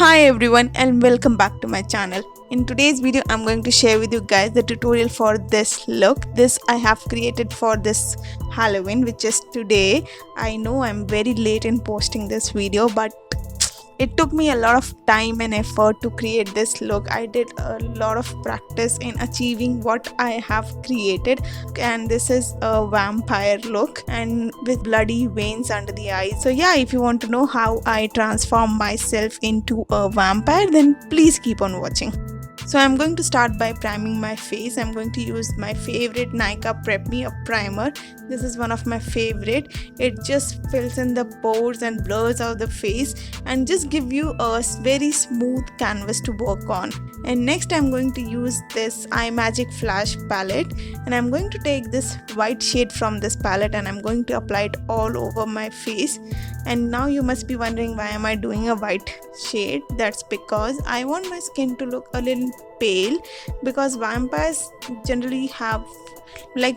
Hi everyone and welcome back to my channel. In today's video I'm going to share with you guys the tutorial for this look. This I have created for this Halloween, which is today. I know I'm very late in posting this video, but it took me a lot of time and effort to create this look. I did a lot of practice in achieving what I have created, and this is a vampire look and with bloody veins under the eyes. So yeah, if you want to know how I transform myself into a vampire, then please keep on watching. So I'm going to start by priming my face. I'm going to use my favorite Nykaa Prep Me primer. This is one of my favorite. It just fills in the pores and blurs out the face and just give you a very smooth canvas to work on. And next I'm going to use this Imagic flash palette, and I'm going to take this white shade from this palette and I'm going to apply it all over my face. And now you must be wondering, why am I doing a white shade? That's because I want my skin to look a little pale, because vampires generally have, like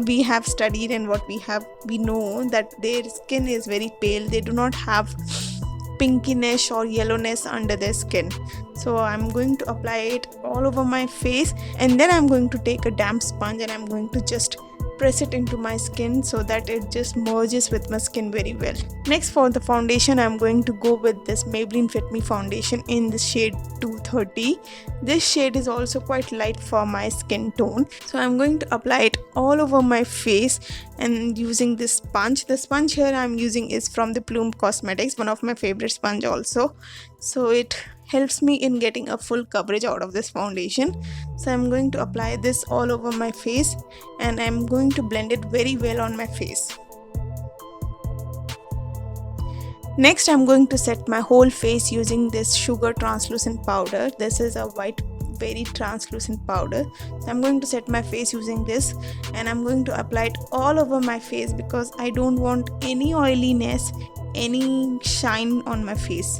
we have studied and what we know, that their skin is very pale. They do not have pinkiness or yellowness under their skin. So I'm going to apply it all over my face, and then I'm going to take a damp sponge and I'm going to just press it into my skin so that it just merges with my skin very well. Next, for the foundation, I'm going to go with this Maybelline Fit Me Foundation in the shade 230. This shade is also quite light for my skin tone, so I'm going to apply it all over my face and using this sponge. The sponge here I'm using is from the Plum Cosmetics, one of my favorite sponge also. So it helps me in getting a full coverage out of this foundation. So I'm going to apply this all over my face and I'm going to blend it very well on my face. Next, I'm going to set my whole face using this sugar translucent powder. This is a white, very translucent powder. So I'm going to set my face using this and I'm going to apply it all over my face because I don't want any oiliness, any shine on my face.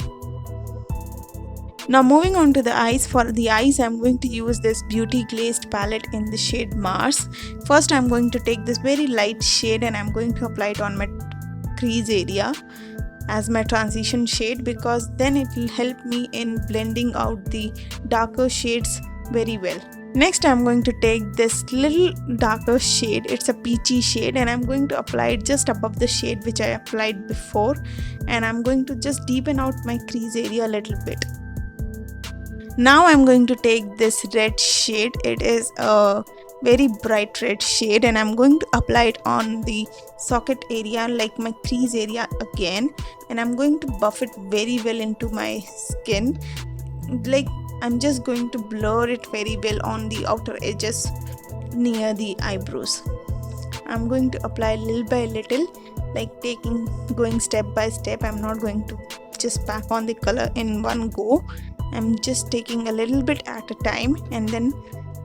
Now moving on to the eyes. For the eyes, I'm going to use this Beauty Glazed palette in the shade Mars. First, I'm going to take this very light shade and I'm going to apply it on my crease area as my transition shade, because then it will help me in blending out the darker shades very well. Next, I'm going to take this little darker shade. It's a peachy shade and I'm going to apply it just above the shade which I applied before, and I'm going to just deepen out my crease area a little bit. Now I'm going to take this red shade. It is a very bright red shade and I'm going to apply it on the socket area, like my crease area again, and I'm going to buff it very well into my skin. Like I'm just going to blur it very well on the outer edges near the eyebrows. I'm going to apply little by little, like going step by step. I'm not going to just pack on the color in one go. I'm just taking a little bit at a time and then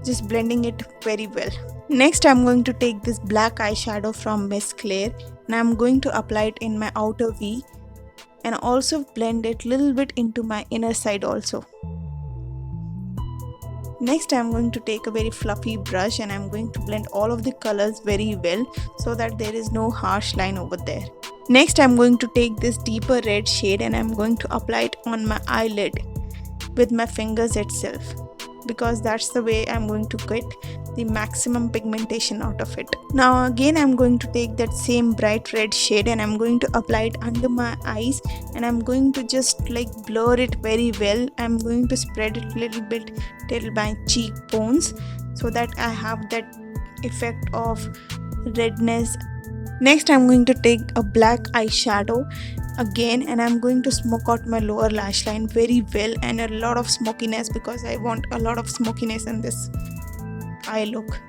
just blending it very well. Next, I'm going to take this black eyeshadow from Miss Claire and I'm going to apply it in my outer V and also blend it a little bit into my inner side also. Next, I'm going to take a very fluffy brush and I'm going to blend all of the colors very well so that there is no harsh line over there. Next, I'm going to take this deeper red shade and I'm going to apply it on my eyelid with my fingers itself, because that's the way I'm going to get the maximum pigmentation out of it. Now again, I'm going to take that same bright red shade and I'm going to apply it under my eyes and I'm going to just like blur it very well. I'm going to spread it a little bit till my cheekbones so that I have that effect of redness. Next, I'm going to take a black eyeshadow again and I'm going to smoke out my lower lash line very well and a lot of smokiness, because I want a lot of smokiness in this eye look.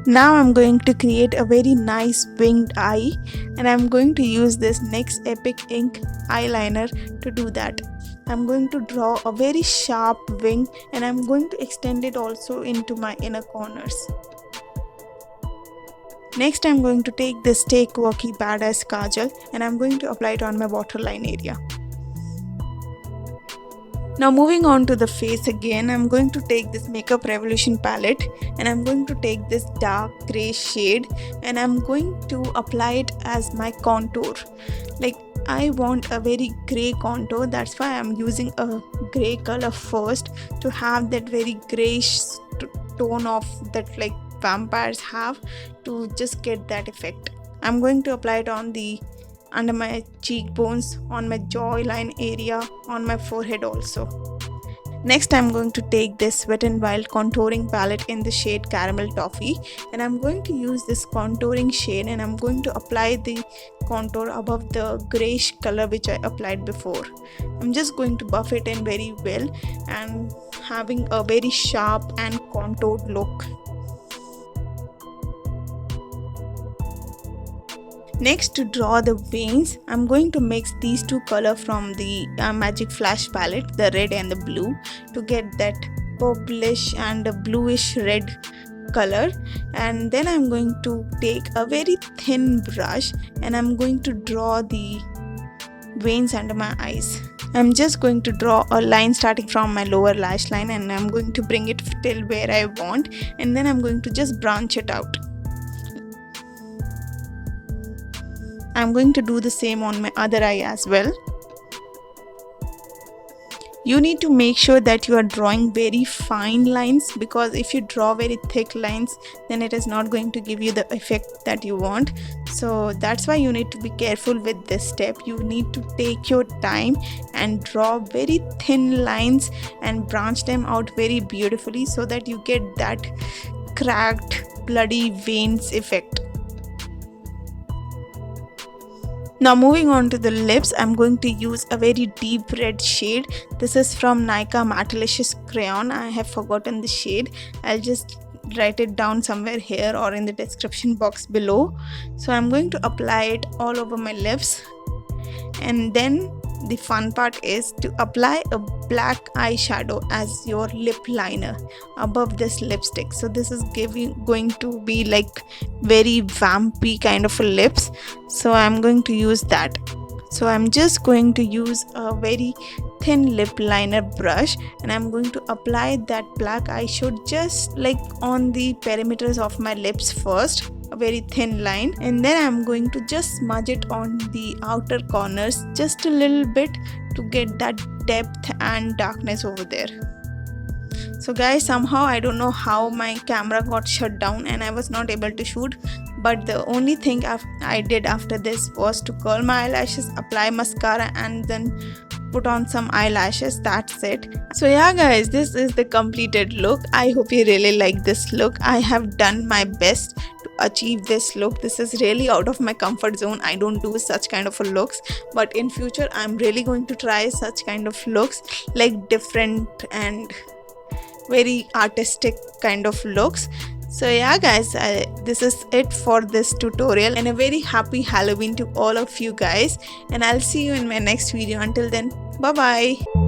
Now I'm going to create a very nice winged eye and I'm going to use this NYX Epic Ink Liner to do that. I'm going to draw a very sharp wing and I'm going to extend it also into my inner corners. Next, I'm going to take this Stay Quirky Badass Kajal and I'm going to apply it on my waterline area. Now moving on to the face again, I'm going to take this Makeup Revolution palette and I'm going to take this dark grey shade and I'm going to apply it as my contour. Like I want a very grey contour. That's why I'm using a grey color first to have that very greyish tone of that like vampires have, to just get that effect. I'm going to apply it on the under my cheekbones, on my jawline area, on my forehead also. Next, I'm going to take this Wet n Wild contouring palette in the shade Caramel Toffee, and I'm going to use this contouring shade and I'm going to apply the contour above the greyish color which I applied before. I'm just going to buff it in very well and having a very sharp and contoured look. Next, to draw the veins, I'm going to mix these two colors from the Magic Flash palette, the red and the blue, to get that purplish and bluish red color. And then I'm going to take a very thin brush and I'm going to draw the veins under my eyes. I'm just going to draw a line starting from my lower lash line and I'm going to bring it till where I want, and then I'm going to just branch it out. I'm going to do the same on my other eye as well. You need to make sure that you are drawing very fine lines, because if you draw very thick lines, then it is not going to give you the effect that you want. So that's why you need to be careful with this step. You need to take your time and draw very thin lines and branch them out very beautifully so that you get that cracked, bloody veins effect. Now moving on to the lips, I'm going to use a very deep red shade. This is from Nykaa Mattelicious Crayon. I have forgotten the shade. I'll just write it down somewhere here or in the description box below. So I'm going to apply it all over my lips. And then the fun part is to apply a black eyeshadow as your lip liner above this lipstick. So this is going to be like very vampy kind of a lips, so I'm going to use that. So I'm just going to use a very thin lip liner brush and I'm going to apply that black eyeshadow just like on the perimeters of my lips first, a very thin line, and then I'm going to just smudge it on the outer corners just a little bit to get that depth and darkness over there. So guys, somehow I don't know how my camera got shut down and I was not able to shoot, but the only thing I did after this was to curl my eyelashes, apply mascara and then put on some eyelashes. That's it. So yeah guys, this is the completed look. I hope you really like this look. I have done my best to achieve this look. This is really out of my comfort zone. I don't do such kind of looks, but in future I'm really going to try such kind of looks, like different and very artistic kind of looks. So yeah guys, this is it for this tutorial, and a very happy Halloween to all of you guys, and I'll see you in my next video. Until then, bye bye.